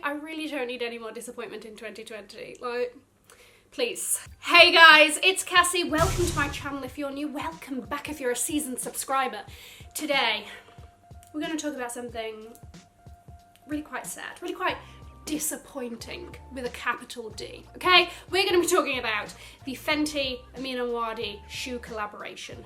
I really don't need any more disappointment in 2020. Like, please. Hey guys, it's Cassie. Welcome to my channel if you're new. Welcome back if you're a seasoned subscriber. Today, we're going to talk about something really quite sad, really quite disappointing with a capital D, okay? We're going to be talking about the FENTY Amina Muaddi shoe collaboration.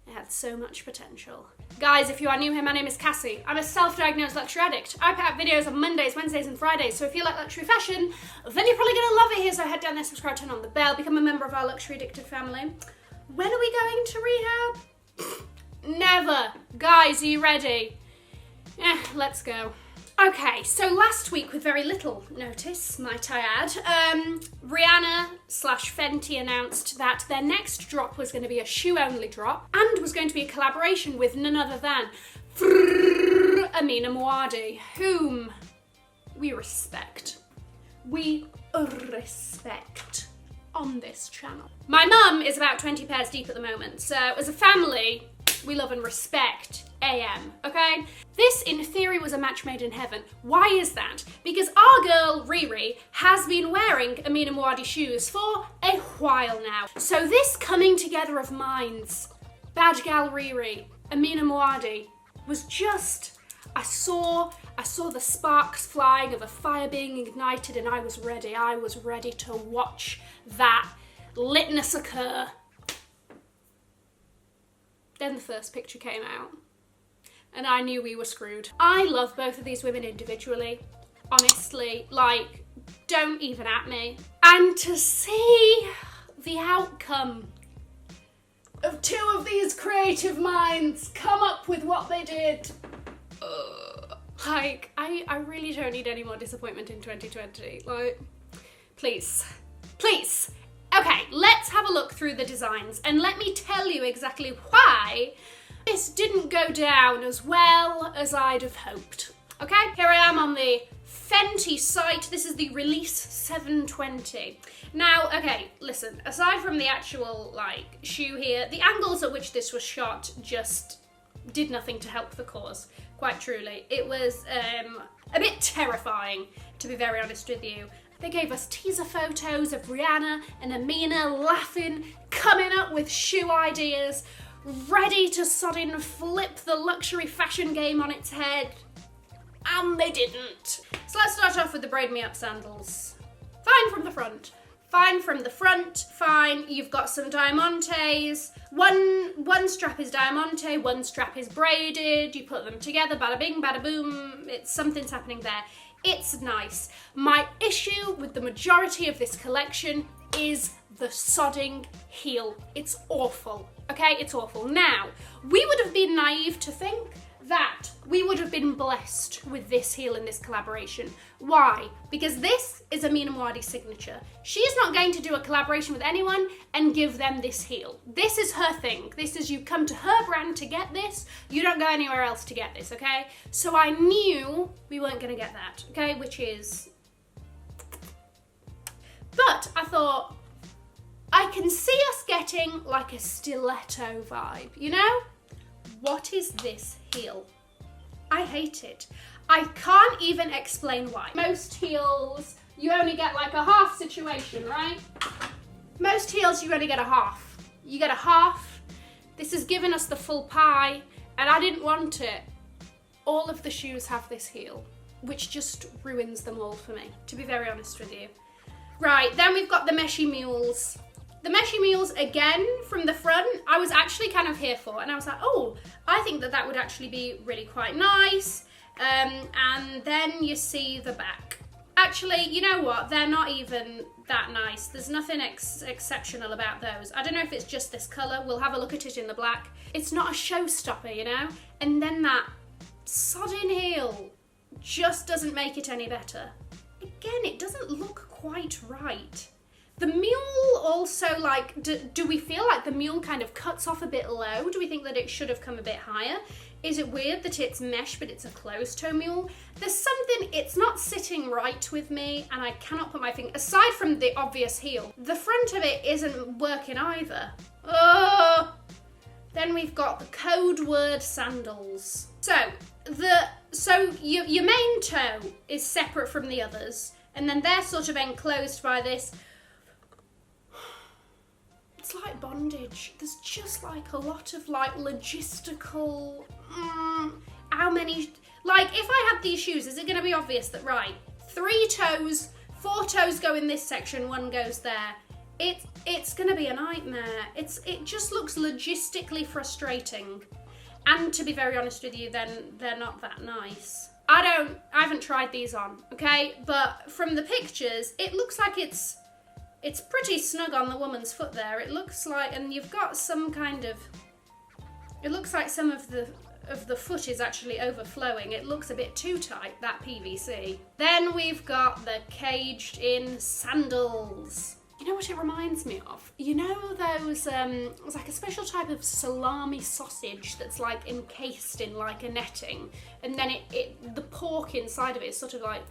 It had so much potential. Guys, if you are new here, my name is Cassie. I'm a self-diagnosed luxury addict. I put out videos on Mondays, Wednesdays and Fridays, so if you like luxury fashion, then you're probably gonna love it here, so head down there, subscribe, turn on the bell, become a member of our luxury addicted family. When are we going to rehab? Never. Guys, are you ready? Let's go. Okay, so last week, with very little notice, might I add, Rihanna/Fenty announced that their next drop was going to be a shoe-only drop and was going to be a collaboration with none other than Amina Muaddi, whom we respect. We respect on this channel. My mum is about 20 pairs deep at the moment, so as a family, we love and respect AM, okay? This, in theory, was a match made in heaven. Why is that? Because our girl, Riri, has been wearing Amina Muaddi shoes for a while now. So this coming together of minds, bad gal Riri, Amina Muaddi, was just, I saw the sparks flying of a fire being ignited and I was ready. I was ready to watch that litness occur. Then the first picture came out and I knew we were screwed. I love both of these women individually, honestly, like, don't even at me. And to see the outcome of two of these creative minds come up with what they did, like, I really don't need any more disappointment in 2020, like, please, please. Okay, let's have a look through the designs and let me tell you exactly why this didn't go down as well as I'd have hoped. Okay, here I am on the FENTY site. This is the release 720. Now, okay, listen, aside from the actual, like, shoe here, the angles at which this was shot just did nothing to help the cause, quite truly. It was a bit terrifying, to be very honest with you. They gave us teaser photos of Rihanna and Amina laughing, coming up with shoe ideas, ready to sodden flip the luxury fashion game on its head, and they didn't. So let's start off with the Braid Me Up sandals. Fine from the front. Fine from the front, fine. You've got some diamantes. One strap is diamante, one strap is braided. You put them together, bada bing, bada boom. Something's happening there. It's nice. My issue with the majority of this collection is the sodding heel. It's awful, okay? It's awful. Now, we would have been naive to think that we would have been blessed with this heel in this collaboration. Why? Because this is Amina Muaddi's signature. She's not going to do a collaboration with anyone and give them this heel. This is her thing. This is, you come to her brand to get this, you don't go anywhere else to get this, okay? So I knew we weren't gonna get that, okay? Which is... But I thought, I can see us getting like a stiletto vibe, you know? What is this heel? I hate it. I can't even explain why. Most heels, you only get like a half situation, right? Most heels, you only get a half. You get a half. This has given us the full pie, and I didn't want it. All of the shoes have this heel, which just ruins them all for me, to be very honest with you. Right, then we've got the meshy mules. The meshy mules, again, from the front, I was actually kind of here for, and I was like, oh, I think that would actually be really quite nice. And then you see the back. Actually, you know what? They're not even that nice. There's nothing exceptional about those. I don't know if it's just this colour. We'll have a look at it in the black. It's not a showstopper, you know? And then that sodding heel just doesn't make it any better. Again, it doesn't look quite right. The mule also, like, do we feel like the mule kind of cuts off a bit low? Do we think that it should have come a bit higher? Is it weird that it's mesh but it's a closed-toe mule? There's something, it's not sitting right with me and I cannot put my finger, aside from the obvious heel, the front of it isn't working either. Oh! Then we've got the code word sandals. So, the so your main toe is separate from the others, and then they're sort of enclosed by this. It's like bondage. There's just like a lot of like logistical, how many, like if I had these shoes, is it gonna be obvious that, right, 3 toes, 4 toes go in this section, 1 goes there? It's gonna be a nightmare. It just looks logistically frustrating. And to be very honest with you, then they're not that nice. I haven't tried these on, okay? But from the pictures, it looks like it's pretty snug on the woman's foot there. It looks like, and you've got some kind of, it looks like some of the foot is actually overflowing. It looks a bit too tight, that PVC. Then we've got the caged in sandals. You know what it reminds me of? You know those, it was like a special type of salami sausage that's like encased in like a netting, and then the pork inside of it is sort of like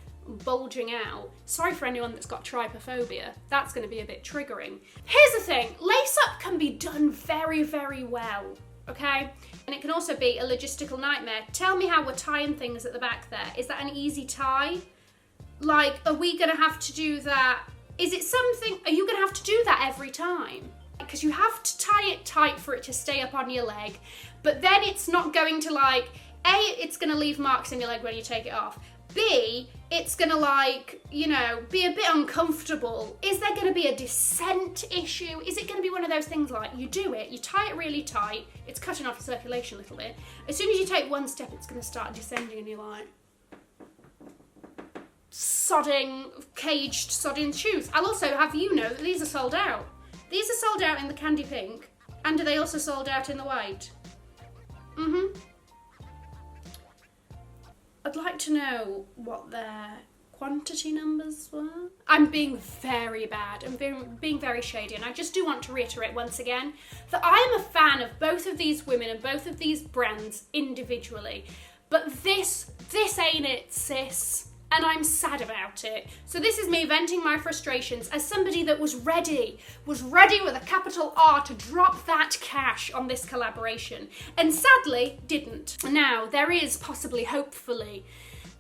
bulging out. Sorry for anyone that's got trypophobia. That's going to be a bit triggering. Here's the thing, lace up can be done very, very well, okay? And it can also be a logistical nightmare. Tell me how we're tying things at the back there. Is that an easy tie? Like, are we going to have to do that? Is it something, are you gonna have to do that every time? Because you have to tie it tight for it to stay up on your leg, but then it's not going to like, A, it's gonna leave marks in your leg when you take it off. B, it's gonna like, you know, be a bit uncomfortable. Is there gonna be a descent issue? Is it gonna be one of those things like, you do it, you tie it really tight, it's cutting off your circulation a little bit. As soon as you take one step, it's gonna start descending and you're like, caged sodding shoes. I'll also have you know that these are sold out. These are sold out in the candy pink, and are they also sold out in the white? I'd like to know what their quantity numbers were. I'm being very bad, I'm being very shady, and I just do want to reiterate once again that I am a fan of both of these women and both of these brands individually, but this ain't it, sis. And I'm sad about it. So this is me venting my frustrations as somebody that was ready with a capital R to drop that cash on this collaboration, and sadly didn't. Now, there is possibly, hopefully,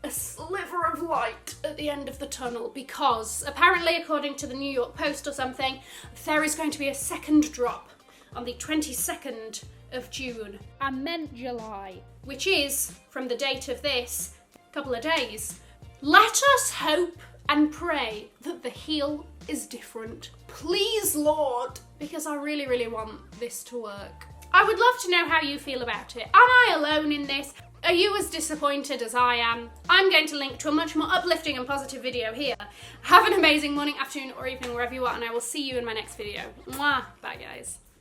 a sliver of light at the end of the tunnel, because apparently, according to the New York Post or something, there is going to be a second drop on the 22nd of June. I meant July, which is, from the date of this, a couple of days. Let us hope and pray that the heel is different. Please, Lord, because I really, really want this to work. I would love to know how you feel about it. Am I alone in this? Are you as disappointed as I am? I'm going to link to a much more uplifting and positive video here. Have an amazing morning, afternoon, or evening, wherever you are, and I will see you in my next video. Mwah! Bye, guys.